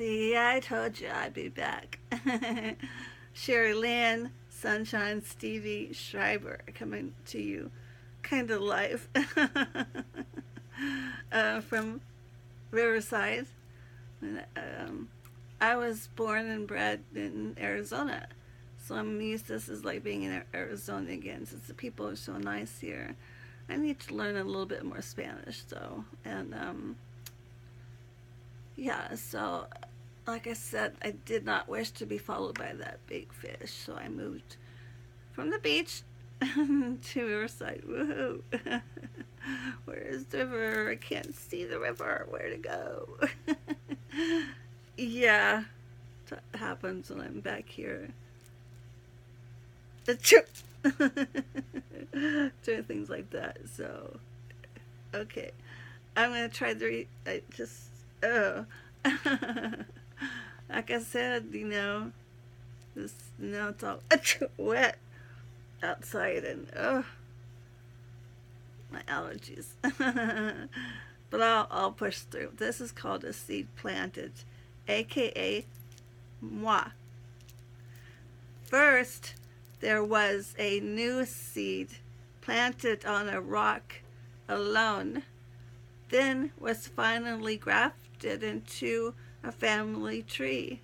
See, I told you I'd be back. Sherry Lynn, Sunshine Stevie Schreiber coming to you kind of live from Riverside. I was born and bred in Arizona, so I'm used to this is like being in Arizona again since the people are so nice here. I need to learn a little bit more Spanish though, and yeah, so like I said, I did not wish to be followed by that big fish, so I moved from the beach to Riverside. Woohoo! Where is the river? I can't see the river. Where to go? Yeah, that happens when I'm back here. Doing things like that. So, okay. I'm going to try to I just, oh. Like I said, this, it's all wet outside and, oh, my allergies. But I'll push through. This is called a seed planted, aka moi. First, there was a new seed planted on a rock alone, then was finally grafted into a family tree,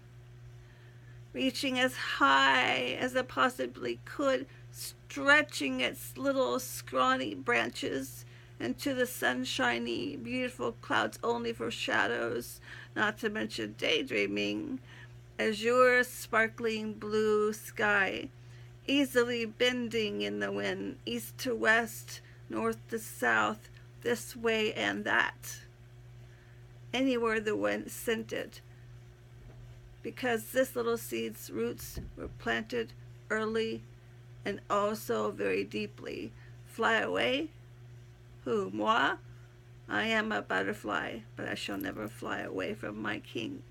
reaching as high as it possibly could, stretching its little scrawny branches into the sunshiny, beautiful clouds only for shadows, not to mention daydreaming, azure, sparkling blue sky, easily bending in the wind, east to west, north to south, this way and that, anywhere the wind sent it, because this little seed's roots were planted early and also very deeply. Fly away? Who, moi? I am a butterfly, but I shall never fly away from my king.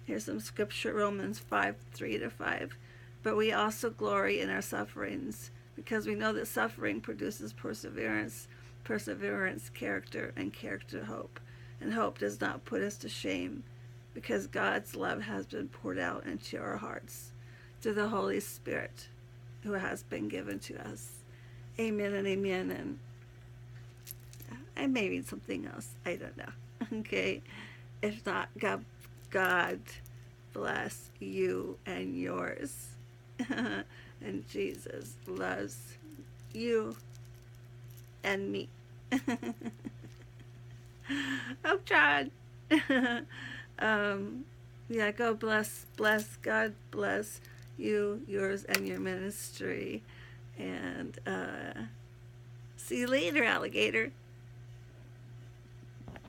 Here's some scripture, Romans 5:3-5. But we also glory in our sufferings, because we know that suffering produces perseverance, perseverance, character, and character, hope. And hope does not put us to shame, because God's love has been poured out into our hearts through the Holy Spirit who has been given to us. Amen and amen. And I may read something else. I don't know. Okay. If not, God bless you and yours. And Jesus loves you and me. I'm trying. Yeah, God bless, God bless you, yours, and your ministry. And see you later, alligator.